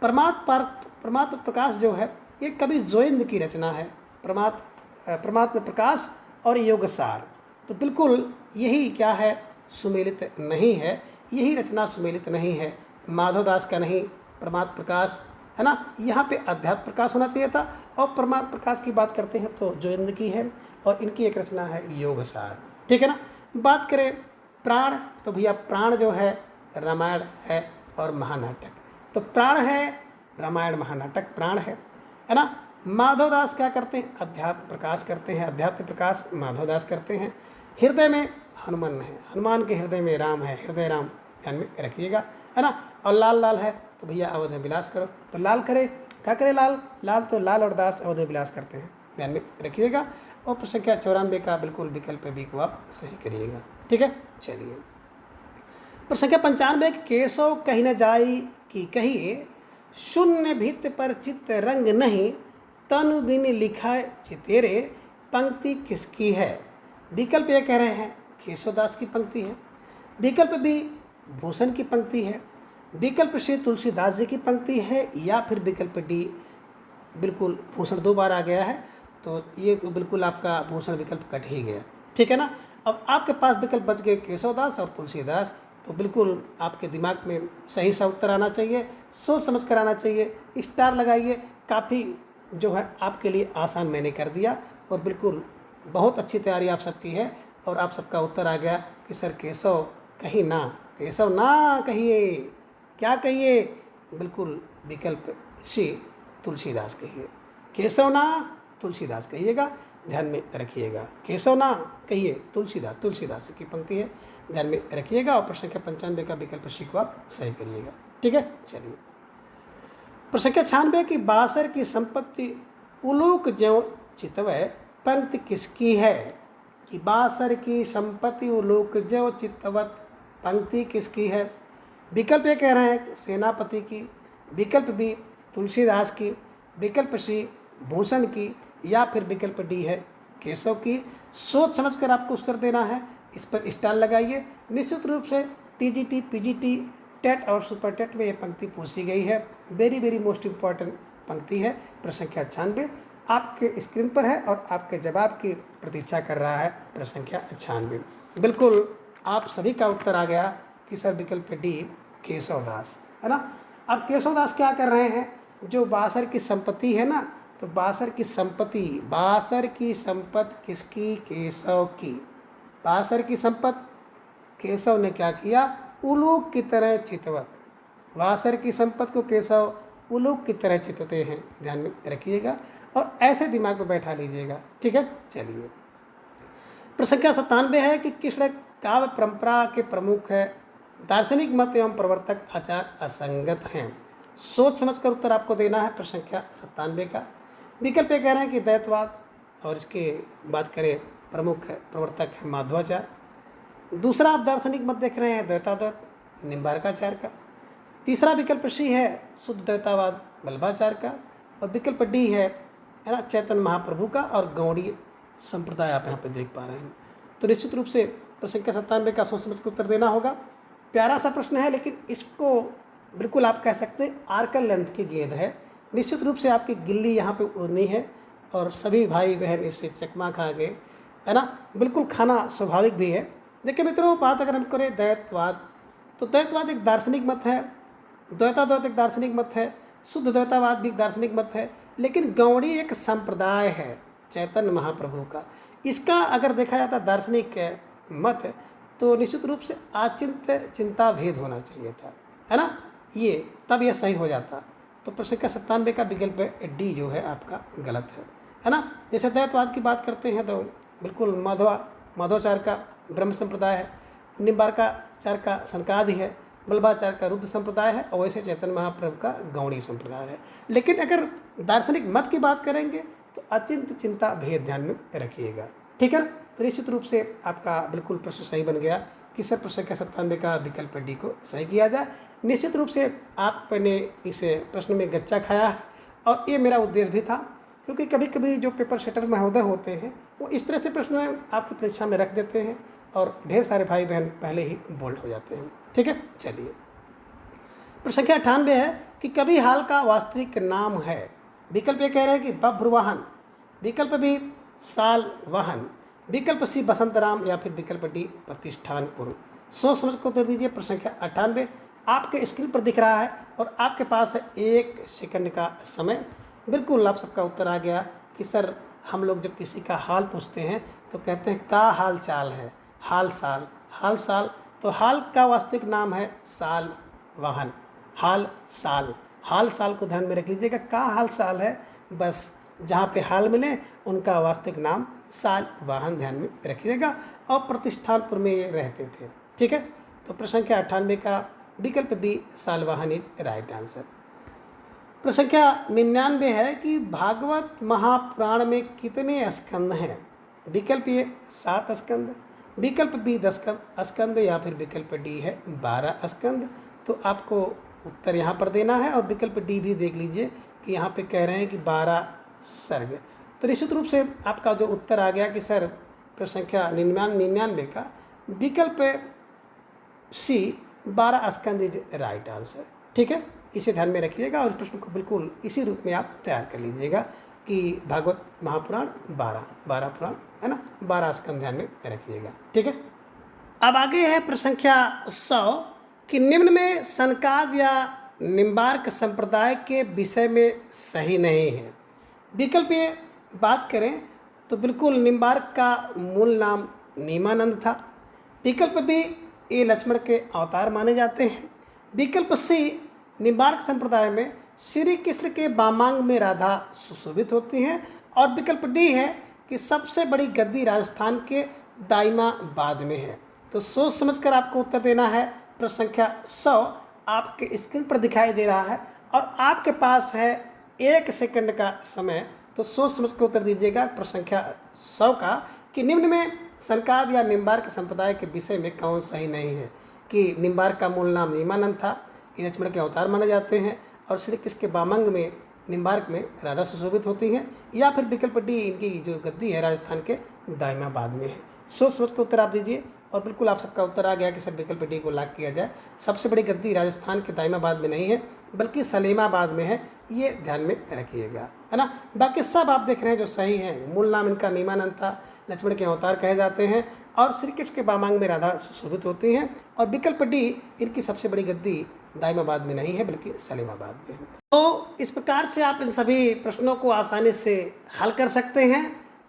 परमात्म प्रकाश जो है ये कवि जोइंद की रचना है, परमात्म प्रकाश और योगसार। तो बिल्कुल यही क्या है, सुमेलित नहीं है, यही रचना सुमेलित नहीं है, माधवदास का नहीं, परमात्म प्रकाश, है ना, यहाँ पे अध्यात्म प्रकाश होना चाहिए था। और परमात्म प्रकाश की बात करते हैं तो जोइंद की है और इनकी एक रचना है योगसार। ठीक है ना। बात करें प्राण तो भैया प्राण जो है रामायण है और महानाटक, तो प्राण है रामायण महानाटक प्राण है ना। माधवदास क्या करते हैं, अध्यात्म प्रकाश करते हैं, अध्यात्म प्रकाश माधवदास करते हैं। हृदय में हनुमान है, हनुमान के हृदय में राम है, हृदय राम ध्यान में रखिएगा, है ना। और लाल लाल है तो भैया अवध में विलास करो, तो लाल करे क्या करे, लाल लाल तो लाल और दास अवध में विलास करते हैं, ध्यान में रखिएगा। और प्रश्न संख्या 94 का बिल्कुल विकल्प बी को आप सही करिएगा। ठीक है। चलिए प्रश्न संख्या 95 केशव कही न जाई कि कहिए शून्य भित्त पर चित्त रंग नहीं तनु बिन लिखा चितेरे पंक्ति किसकी है? विकल्प ये कह रहे हैं केशवदास की पंक्ति है, विकल्प बी भूषण की पंक्ति है, विकल्प सी तुलसीदास जी की पंक्ति है या फिर विकल्प डी बिल्कुल भूषण 2 बार आ गया है तो ये तो बिल्कुल आपका भूषण विकल्प कट ही गया। ठीक है ना। अब आपके पास विकल्प बच गए केशवदास और तुलसीदास, तो बिल्कुल आपके दिमाग में सही सा उत्तर आना चाहिए, सोच समझ कर आना चाहिए, स्टार लगाइए। काफ़ी जो है आपके लिए आसान मैंने कर दिया और बिल्कुल बहुत अच्छी तैयारी आप सबकी है और आप सबका उत्तर आ गया कि सर केशव कहीं ना, केशव ना कहिए, क्या कहिए, बिल्कुल विकल्प सी तुलसीदास कहिए, केशव ना तुलसीदास कहिएगा, ध्यान में रखिएगा। केशव ना कहिए तुलसीदास, तुलसीदास की पंक्ति है, ध्यान में रखिएगा। और प्रश्न संख्या 95 का विकल्प सी को आप सही करिएगा। ठीक है। चलिए प्रश्न संख्या 96 की बासर की संपत्ति उलूक ज्यों चितवय पंक्ति किसकी है? कि बासर की संपत्ति उलूक ज्यों चितवत पंक्ति किसकी है? विकल्प ये कह रहे हैं सेनापति की, विकल्प बी तुलसीदास की, विकल्प सी भूषण की या फिर विकल्प डी है केशव की। सोच समझकर आपको उत्तर देना है, इस पर स्टार लगाइए। निश्चित रूप से टीजीटी, पीजीटी, टेट और सुपर टेट में ये पंक्ति पूछी गई है, वेरी वेरी मोस्ट इम्पॉर्टेंट पंक्ति है। प्रश्न संख्या 96 आपके स्क्रीन पर है और आपके जवाब की प्रतीक्षा कर रहा है प्रश्न संख्या 96। बिल्कुल आप सभी का उत्तर आ गया कि सर विकल्प डी केशवदास, है ना। अब केशवदास क्या कर रहे हैं, जो बासर की संपत्ति है ना, तो बासर की संपत्ति किसकी? केशव की। बासर की संपत्ति केशव ने क्या किया, उलूक की तरह चितवत, बासर की संपत्ति को केशव उलूक की तरह चितवते हैं, ध्यान में रखिएगा और ऐसे दिमाग में बैठा लीजिएगा। ठीक है। चलिए प्रश्न संख्या 97 है कि कृष्ण काव्य परंपरा के प्रमुख है, दार्शनिक मत एवं प्रवर्तक आचार असंगत हैं। सोच समझकर उत्तर आपको देना है प्रश्न संख्या 97 का। विकल्प ए कह रहे हैं कि द्वैतवाद, और इसके बात करें प्रमुख प्रवर्तक है माधवाचार्य। दूसरा आप दार्शनिक मत देख रहे हैं द्वैताद्वैत निम्बार्काचार्य का। तीसरा विकल्प सी है शुद्ध द्वैतावाद वल्लभाचार्य का। और विकल्प डी है ना चैतन्य महाप्रभु का और गौड़ीय संप्रदाय आप यहाँ पे देख पा रहे हैं। तो निश्चित रूप से प्रश्न संख्या 97 का सोच समझ कर उत्तर देना होगा। प्यारा सा प्रश्न है, लेकिन इसको बिल्कुल आप कह सकते हैं आर्कल लेंथ की गेंद है। निश्चित रूप से आपकी गिल्ली यहाँ पे उड़नी है और सभी भाई बहन इसे चकमा खा गए, है ना। बिल्कुल खाना स्वाभाविक भी है। देखिए मित्रों, बात अगर हम करें द्वैतवाद, तो द्वैतवाद एक दार्शनिक मत है, द्वैताद्वैत एक दार्शनिक मत है, शुद्ध द्वैतावाद भी एक दार्शनिक मत है, लेकिन गौड़ी एक संप्रदाय है चैतन्य महाप्रभु का। इसका अगर देखा जाता दार्शनिक मत तो निश्चित रूप से आचिंत चिंता भेद होना चाहिए था, है ना, ये तब यह सही हो जाता। तो प्रश्न का 97 का विकल्प डी जो है आपका गलत है ना। जैसे द्वैतवाद की बात करते हैं तो बिल्कुल माधवाचार्य का ब्रह्म संप्रदाय है, निम्बार्काचार्य का सनकादि है, वल्लभाचार्य का रुद्र संप्रदाय है, और वैसे चैतन्य महाप्रभु का गौड़ी संप्रदाय है। लेकिन अगर दार्शनिक मत की बात करेंगे तो अचिंत चिंता भेद ध्यान में रखिएगा, ठीक है ना। तो निश्चित रूप से आपका बिल्कुल प्रश्न सही बन गया कि सर प्रश्न के 97 का विकल्प डी को सही किया जाए। निश्चित रूप से आपने इस प्रश्न में गच्चा खाया है, और ये मेरा उद्देश्य भी था, क्योंकि कभी कभी जो पेपर सेटर महोदय होते हैं वो इस तरह से प्रश्न आपकी परीक्षा में रख देते हैं और ढेर सारे भाई बहन पहले ही बोल्ड हो जाते हैं, ठीक है। चलिए, प्रश्न संख्या 98 है कि कभी हाल का वास्तविक नाम है। विकल्प ये कह रहे हैं कि बभ्रुवाहन, विकल्प बी साल वाहन, विकल्प सी बसंतराम, या फिर विकल्प डी प्रतिष्ठानपुर। सोच समझ को उत्तर दीजिए। प्रश्न संख्या 98 आपके स्क्रीन पर दिख रहा है और आपके पास है 1 सेकंड का समय। बिल्कुल आप सबका उत्तर आ गया कि सर हम लोग जब किसी का हाल पूछते हैं तो कहते हैं का हाल चाल है, हाल साल, हाल साल। तो हाल का वास्तविक नाम है साल वाहन, हाल साल। हाल साल को ध्यान में रख लीजिएगा, का हाल साल है, बस जहाँ पे हाल मिले उनका वास्तविक नाम साल वाहन ध्यान में रखिएगा। और प्रतिष्ठानपुर में ये रहते थे, ठीक है। तो प्रश्न संख्या 98 का विकल्प बी साल वाहन इज राइट आंसर। प्रश्न संख्या 99 है कि भागवत महापुराण में कितने स्कंद हैं। विकल्प ए 7 स्कंद, विकल्प बी 10 स्कंद, या फिर विकल्प डी है 12 स्कंद। तो आपको उत्तर यहाँ पर देना है, और विकल्प डी भी देख लीजिए कि यहाँ पे कह रहे हैं कि 12 सर्ग। तो निश्चित रूप से आपका जो उत्तर आ गया कि सर प्रश्न संख्या 99 का विकल्प सी 12 स्कंद इज राइट आंसर, ठीक है। इसे ध्यान में रखिएगा और इस प्रश्न को बिल्कुल इसी रूप में आप तैयार कर लीजिएगा कि भागवत महापुराण 12 पुराण है ना, 12 स्कंद ध्यान में रखिएगा, ठीक है। अब आगे है प्रश्न संख्या 100 कि निम्न में सनकाद या निम्बार्क संप्रदाय के विषय में सही नहीं है। विकल्प ये बात करें तो बिल्कुल निम्बार्क का मूल नाम नीमानंद था। विकल्प बी ये लक्ष्मण के अवतार माने जाते हैं। विकल्प सी निम्बार्क संप्रदाय में श्री कृष्ण के वामांग में राधा सुशोभित होती हैं। और विकल्प डी है कि सबसे बड़ी गद्दी राजस्थान के दाइमाबाद में है। तो सोच समझकर आपको उत्तर देना है। प्रश्न संख्या 100 आपके स्क्रीन पर दिखाई दे रहा है और आपके पास है 1 सेकंड का समय। तो सोच समझ कर उत्तर दीजिएगा प्रश्न संख्या 100 का कि निम्न में सनकाद या निम्बार्क संप्रदाय के विषय में कौन सही नहीं है। कि निम्बार्क का मूल नाम नीमानंद था, ये लक्ष्मण के अवतार माने जाते हैं, और श्री कृष्ण के वामंग में निम्बार्क में राधा सुशोभित होती हैं, या फिर विकल्प डी इनकी जो गद्दी है राजस्थान के दाइमाबाद में है। सोच समझ कर उत्तर आप दीजिए और बिल्कुल आप सबका उत्तर आ गया कि सर विकल्प डी को लॉक किया जाए। सबसे बड़ी गद्दी राजस्थान के दाइमाबाद में नहीं है बल्कि सलेमाबाद में है, ये ध्यान में रखिएगा, है ना। बाकी सब आप देख रहे हैं जो सही है। मूल नाम इनका नीमानंद था, लक्ष्मण के अवतार कहे जाते हैं, और श्री कृष्ण के वामांग में राधा सुशोभित होती हैं, और विकल्प डी इनकी सबसे बड़ी गद्दी दाइमाबाद में नहीं है बल्कि सलेमाबाद में है। तो इस प्रकार से आप इन सभी प्रश्नों को आसानी से हल कर सकते हैं,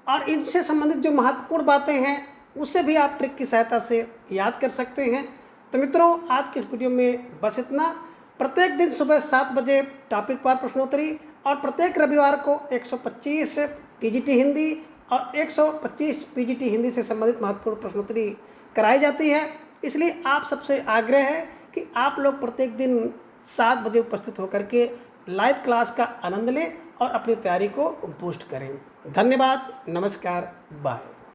और इनसे संबंधित जो महत्वपूर्ण बातें हैं उसे भी आप ट्रिक की सहायता से याद कर सकते हैं। तो मित्रों, आज के इस वीडियो में बस इतना। प्रत्येक दिन सुबह 7 बजे टॉपिक वार प्रश्नोत्तरी, और प्रत्येक रविवार को 125 टीजीटी हिंदी और 125 पीजीटी हिंदी से संबंधित महत्वपूर्ण प्रश्नोत्तरी कराई जाती है। इसलिए आप सबसे आग्रह है कि आप लोग प्रत्येक दिन 7 बजे उपस्थित होकर के लाइव क्लास का आनंद लें और अपनी तैयारी को बूस्ट करें। धन्यवाद, नमस्कार, बाय।